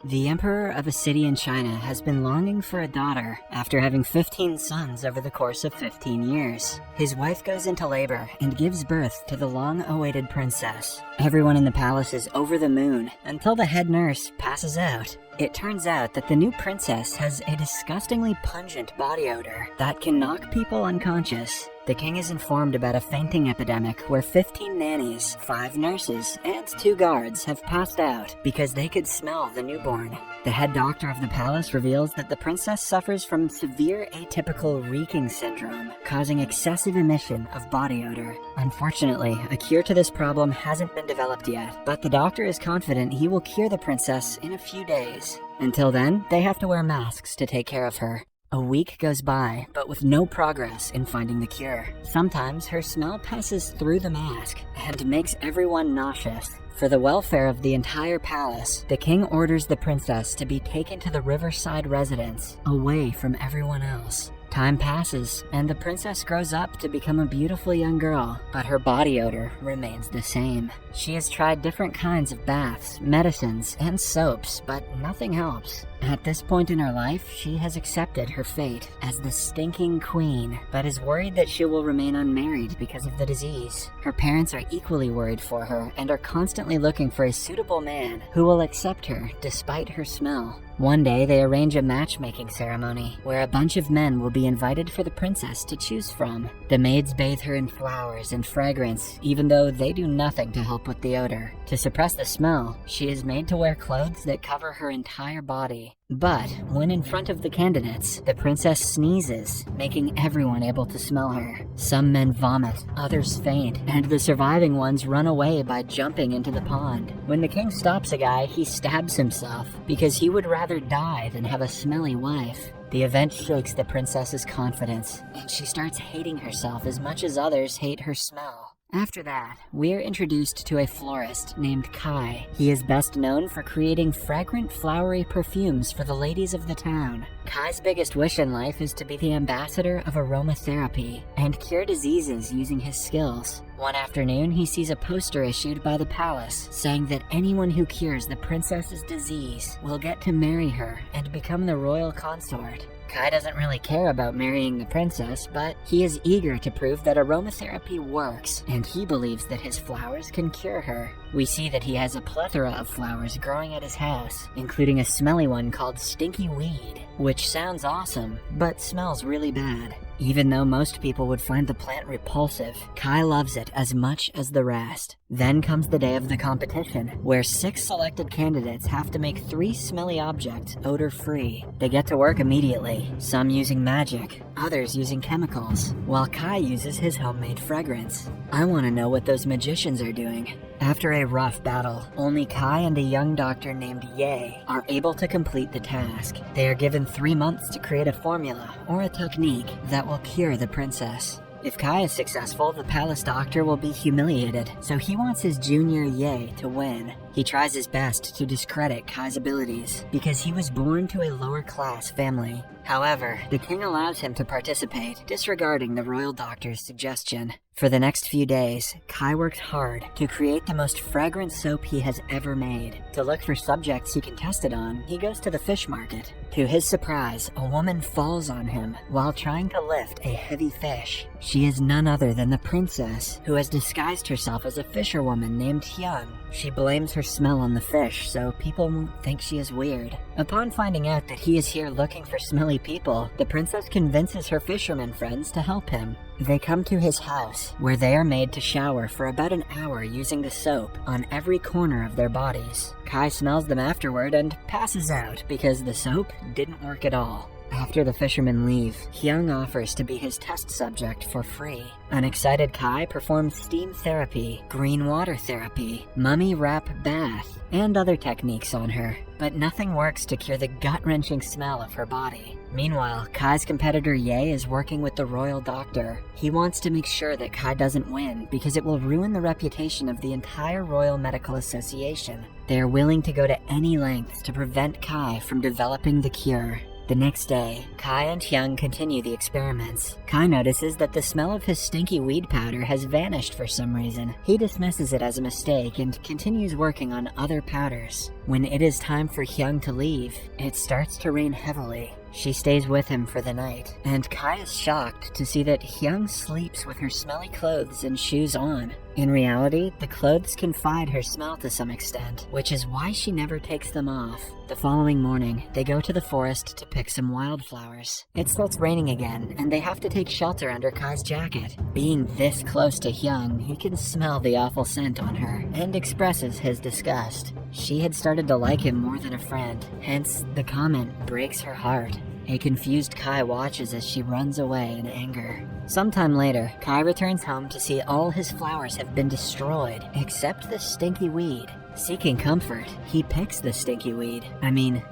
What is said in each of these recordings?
The emperor of a city in China has been longing for a daughter after having 15 sons over the course of 15 years. His wife goes into labor and gives birth to the long-awaited princess. Everyone in the palace is over the moon until the head nurse passes out. It turns out that the new princess has a disgustingly pungent body odor that can knock people unconscious. The king is informed about a fainting epidemic where 15 nannies, 5 nurses, and 2 guards have passed out because they could smell the newborn. The head doctor of the palace reveals that the princess suffers from severe atypical reeking syndrome, causing excessive emission of body odor. Unfortunately, a cure to this problem hasn't been developed yet, but the doctor is confident he will cure the princess in a few days. Until then, they have to wear masks to take care of her. A week goes by, but with no progress in finding the cure. Sometimes her smell passes through the mask and makes everyone nauseous. For the welfare of the entire palace, the king orders the princess to be taken to the riverside residence, away from everyone else. Time passes, and the princess grows up to become a beautiful young girl, but her body odor remains the same. She has tried different kinds of baths, medicines, and soaps, but nothing helps. At this point in her life, she has accepted her fate as the stinking queen, but is worried that she will remain unmarried because of the disease. Her parents are equally worried for her and are constantly looking for a suitable man who will accept her despite her smell. One day, they arrange a matchmaking ceremony where a bunch of men will be invited for the princess to choose from. The maids bathe her in flowers and fragrance, even though they do nothing to help with the odor. To suppress the smell, she is made to wear clothes that cover her entire body. But when in front of the candidates, the princess sneezes, making everyone able to smell her. Some men vomit, others faint, and the surviving ones run away by jumping into the pond. When the king stops a guy, he stabs himself because he would rather die than have a smelly wife. The event shakes the princess's confidence, and she starts hating herself as much as others hate her smell. After that, we're introduced to a florist named Kai. He is best known for creating fragrant, flowery perfumes for the ladies of the town. Kai's biggest wish in life is to be the ambassador of aromatherapy and cure diseases using his skills. One afternoon, he sees a poster issued by the palace saying that anyone who cures the princess's disease will get to marry her and become the royal consort. Kai doesn't really care about marrying the princess, but he is eager to prove that aromatherapy works, and he believes that his flowers can cure her. We see that he has a plethora of flowers growing at his house, including a smelly one called Stinky Weed, which sounds awesome, but smells really bad. Even though most people would find the plant repulsive, Kai loves it as much as the rest. Then comes the day of the competition, where 6 selected candidates have to make 3 smelly objects odor-free. They get to work immediately, some using magic, others using chemicals, while Kai uses his homemade fragrance. I want to know what those magicians are doing. After a rough battle, only Kai and a young doctor named Ye are able to complete the task. They are given 3 months to create a formula or a technique that will cure the princess. If Kai is successful, the palace doctor will be humiliated, so he wants his junior Ye to win. He tries his best to discredit Kai's abilities because he was born to a lower-class family. However, the king allows him to participate, disregarding the royal doctor's suggestion. For the next few days, Kai works hard to create the most fragrant soap he has ever made. To look for subjects he can test it on, he goes to the fish market. To his surprise, a woman falls on him while trying to lift a heavy fish. She is none other than the princess, who has disguised herself as a fisherwoman named Hyun. She blames her smell on the fish, so people won't think she is weird. Upon finding out that he is here looking for smelly people, the princess convinces her fisherman friends to help him. They come to his house, where they are made to shower for about an hour using the soap on every corner of their bodies. Kai smells them afterward and passes out because the soap didn't work at all. After the fishermen leave, Hyung offers to be his test subject for free. An excited Kai performs steam therapy, green water therapy, mummy wrap bath, and other techniques on her, but nothing works to cure the gut-wrenching smell of her body. Meanwhile, Kai's competitor Ye is working with the royal doctor. He wants to make sure that Kai doesn't win because it will ruin the reputation of the entire Royal Medical Association. They are willing to go to any lengths to prevent Kai from developing the cure. The next day, Kai and Hyung continue the experiments. Kai notices that the smell of his stinky weed powder has vanished for some reason. He dismisses it as a mistake and continues working on other powders. When it is time for Hyung to leave, it starts to rain heavily. She stays with him for the night, and Kai is shocked to see that Hyung sleeps with her smelly clothes and shoes on. In reality, the clothes confide her smell to some extent, which is why she never takes them off. The following morning, they go to the forest to pick some wildflowers. It starts raining again, and they have to take shelter under Kai's jacket. Being this close to Hyung, he can smell the awful scent on her, and expresses his disgust. She had started to like him more than a friend, hence the comment breaks her heart. A confused Kai watches as she runs away in anger. Sometime later, Kai returns home to see all his flowers have been destroyed, except the stinky weed. Seeking comfort, he picks the stinky weed.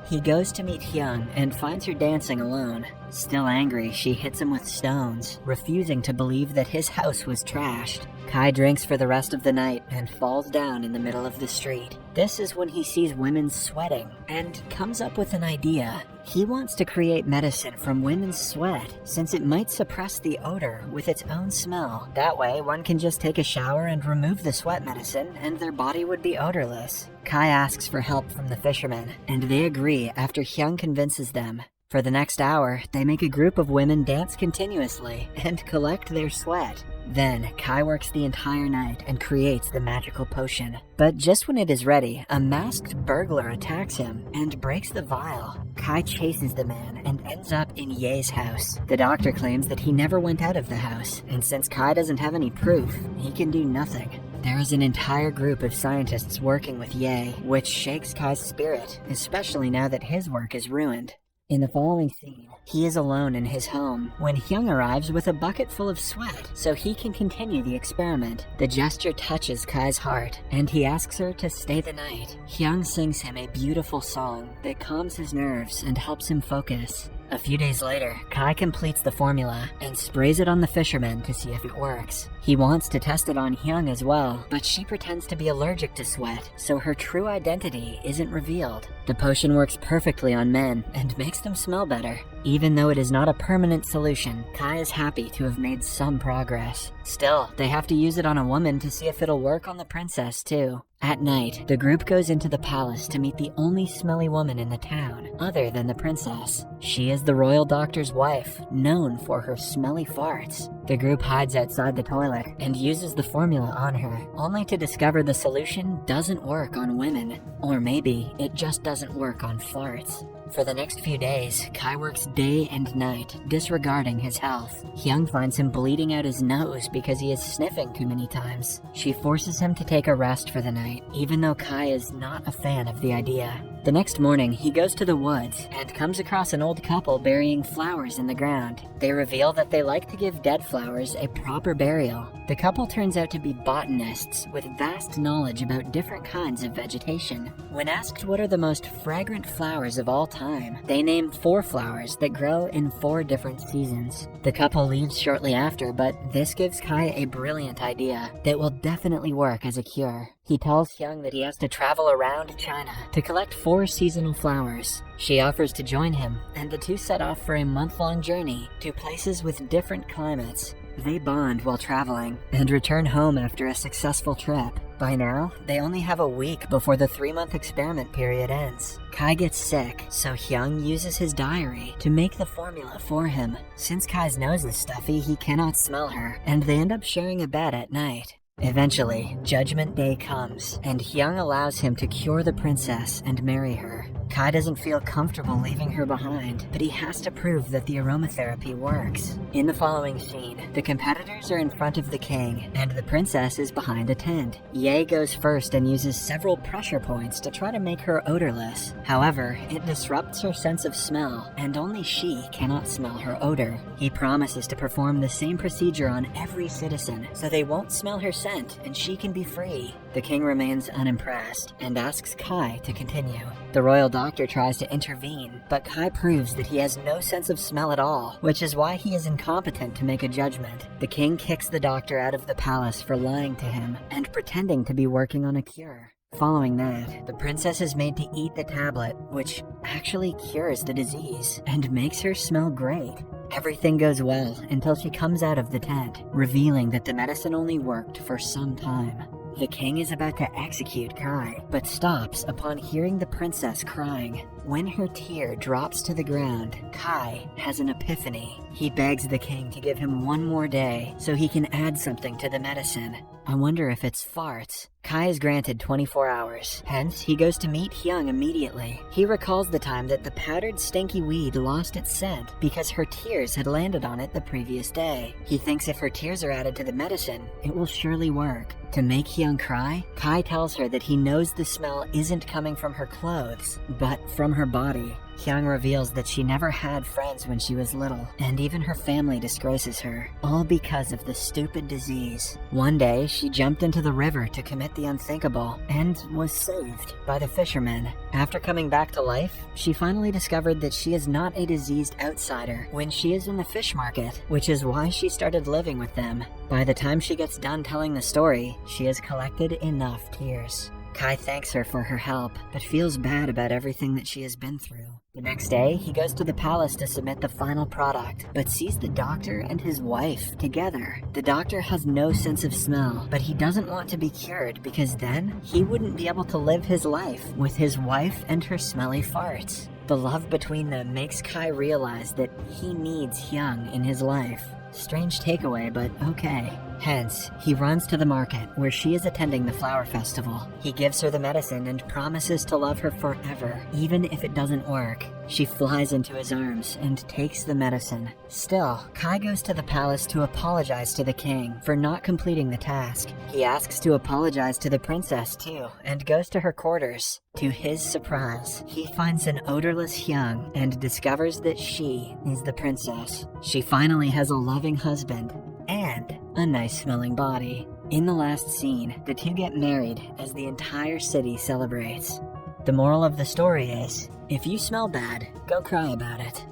He goes to meet Hyung and finds her dancing alone. Still angry, she hits him with stones, refusing to believe that his house was trashed. Kai drinks for the rest of the night and falls down in the middle of the street. This is when he sees women sweating and comes up with an idea. He wants to create medicine from women's sweat, since it might suppress the odor with its own smell. That way, one can just take a shower and remove the sweat medicine, and their body would be odorless. Kai asks for help from the fishermen, and they agree after Hyung convinces them. For the next hour, they make a group of women dance continuously and collect their sweat. Then, Kai works the entire night and creates the magical potion. But just when it is ready, a masked burglar attacks him and breaks the vial. Kai chases the man and ends up in Ye's house. The doctor claims that he never went out of the house, and since Kai doesn't have any proof, he can do nothing. There is an entire group of scientists working with Ye, which shakes Kai's spirit, especially now that his work is ruined. In the following scene, he is alone in his home when Hyung arrives with a bucket full of sweat so he can continue the experiment. The gesture touches Kai's heart, and he asks her to stay the night. Hyung sings him a beautiful song that calms his nerves and helps him focus. A few days later, Kai completes the formula and sprays it on the fisherman to see if it works. He wants to test it on Hyung as well, but she pretends to be allergic to sweat, so her true identity isn't revealed. The potion works perfectly on men and makes them smell better. Even though it is not a permanent solution, Kai is happy to have made some progress. Still, they have to use it on a woman to see if it'll work on the princess too. At night, the group goes into the palace to meet the only smelly woman in the town, other than the princess. She is the royal doctor's wife, known for her smelly farts. The group hides outside the toilet and uses the formula on her, only to discover the solution doesn't work on women. Or maybe it just doesn't work on farts. For the next few days, Kai works day and night, disregarding his health. Hyung finds him bleeding out his nose because he is sniffing too many times. She forces him to take a rest for the night, even though Kai is not a fan of the idea. The next morning, he goes to the woods and comes across an old couple burying flowers in the ground. They reveal that they like to give dead flowers a proper burial. The couple turns out to be botanists with vast knowledge about different kinds of vegetation. When asked what are the most fragrant flowers of all time, they name 4 flowers that grow in 4 different seasons. The couple leaves shortly after, but this gives Kai a brilliant idea that will definitely work as a cure. He tells Hyung that he has to travel around China to collect 4 seasonal flowers. She offers to join him, and the two set off for a month-long journey to places with different climates. They bond while traveling and return home after a successful trip. By now, they only have a week before the 3-month experiment period ends. Kai gets sick, so Hyung uses his diary to make the formula for him. Since Kai's nose is stuffy, he cannot smell her, and they end up sharing a bed at night. Eventually, Judgment Day comes, and Hyung allows him to cure the princess and marry her. Kai doesn't feel comfortable leaving her behind, but he has to prove that the aromatherapy works. In the following scene, the competitors are in front of the king, and the princess is behind a tent. Ye goes first and uses several pressure points to try to make her odorless. However, it disrupts her sense of smell, and only she cannot smell her odor. He promises to perform the same procedure on every citizen, so they won't smell her scent, and she can be free. The king remains unimpressed, and asks Kai to continue. The royal doctor tries to intervene, but Kai proves that he has no sense of smell at all, which is why he is incompetent to make a judgment. The king kicks the doctor out of the palace for lying to him and pretending to be working on a cure. Following that, the princess is made to eat the tablet, which actually cures the disease and makes her smell great. Everything goes well until she comes out of the tent, revealing that the medicine only worked for some time. The king is about to execute Kai, but stops upon hearing the princess crying. When her tear drops to the ground, Kai has an epiphany. He begs the king to give him one more day so he can add something to the medicine. I wonder if it's farts. Kai is granted 24 hours, hence he goes to meet Hyung immediately. He recalls the time that the powdered stinky weed lost its scent because her tears had landed on it the previous day. He thinks if her tears are added to the medicine, it will surely work. To make Hyung cry, Kai tells her that he knows the smell isn't coming from her clothes, but from her body. Hyung reveals that she never had friends when she was little, and even her family disgraces her, all because of the stupid disease. One day, she jumped into the river to commit the unthinkable, and was saved by the fishermen. After coming back to life, she finally discovered that she is not a diseased outsider when she is in the fish market, which is why she started living with them. By the time she gets done telling the story, she has collected enough tears. Kai thanks her for her help, but feels bad about everything that she has been through. The next day, he goes to the palace to submit the final product, but sees the doctor and his wife together. The doctor has no sense of smell, but he doesn't want to be cured because then he wouldn't be able to live his life with his wife and her smelly farts. The love between them makes Kai realize that he needs Hyung in his life. Strange takeaway, but okay. Hence, he runs to the market where she is attending the flower festival. He gives her the medicine and promises to love her forever, even if it doesn't work. She flies into his arms and takes the medicine. Still, Kai goes to the palace to apologize to the king for not completing the task. He asks to apologize to the princess too, and goes to her quarters. To his surprise, he finds an odorless Hyung and discovers that she is the princess. She finally has a loving husband and a nice-smelling body. In the last scene, the two get married as the entire city celebrates. The moral of the story is, if you smell bad, go cry about it.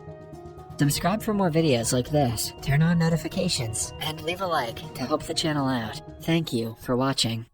Subscribe for more videos like this, turn on notifications, and leave a like to help the channel out. Thank you for watching.